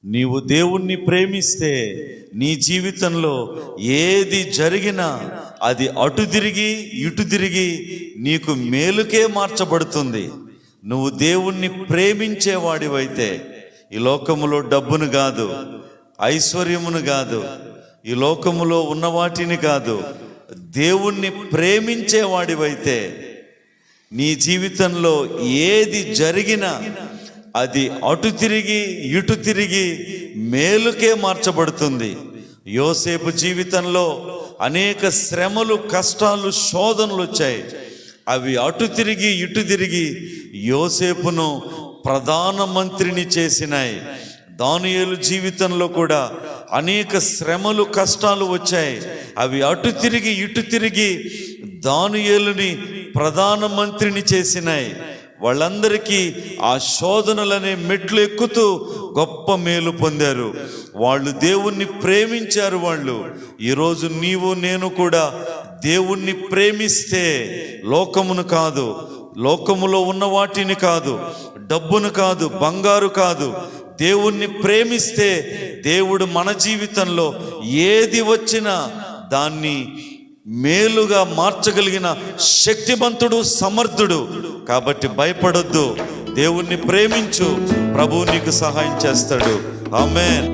నీవు దేవుణ్ణి ప్రేమిస్తే నీ జీవితంలో ఏది జరిగినా అది అటు తిరిగి ఇటు తిరిగి నీకు మేలుకే మార్చబడుతుంది. నువ్వు దేవుణ్ణి ప్రేమించేవాడివైతే ఈ లోకములో డబ్బును కాదు, ఐశ్వర్యమును కాదు, ఈ లోకములో ఉన్న వాటిని కాదు, దేవుణ్ణి ప్రేమించేవాడివైతే నీ జీవితంలో ఏది జరిగినా అది అటు తిరిగి ఇటు తిరిగి మేలుకే మార్చబడుతుంది. యోసేపు జీవితంలో అనేక శ్రమలు, కష్టాలు, శోధనలు వచ్చాయి. అవి అటు తిరిగి ఇటు తిరిగి యోసేపును ప్రధానమంత్రిని చేసినాయి. దానియేలు జీవితంలో కూడా అనేక శ్రమలు, కష్టాలు వచ్చాయి. అవి అటు తిరిగి ఇటు తిరిగి దానియేలుని ప్రధానమంత్రిని చేసినాయి. వాళ్ళందరికీ ఆ శోధనలనే మెట్లు ఎక్కుతూ గొప్ప మేలు పొందారు. వాళ్ళు దేవుణ్ణి ప్రేమించారు. వాళ్ళు ఈరోజు నీవు నేను కూడా దేవుణ్ణి ప్రేమిస్తే లోకమును కాదు, లోకములో ఉన్న వాటిని కాదు, డబ్బును కాదు, బంగారు కాదు, దేవుణ్ణి ప్రేమిస్తే దేవుడు మన జీవితంలో ఏది వచ్చినా దాన్ని మేలుగా మార్చగలిగిన శక్తిమంతుడు, సమర్థుడు. కాబట్టి భయపడొద్దు, దేవుణ్ణి ప్రేమించు, ప్రభువు నీకు సహాయం చేస్తాడు. ఆమేన్.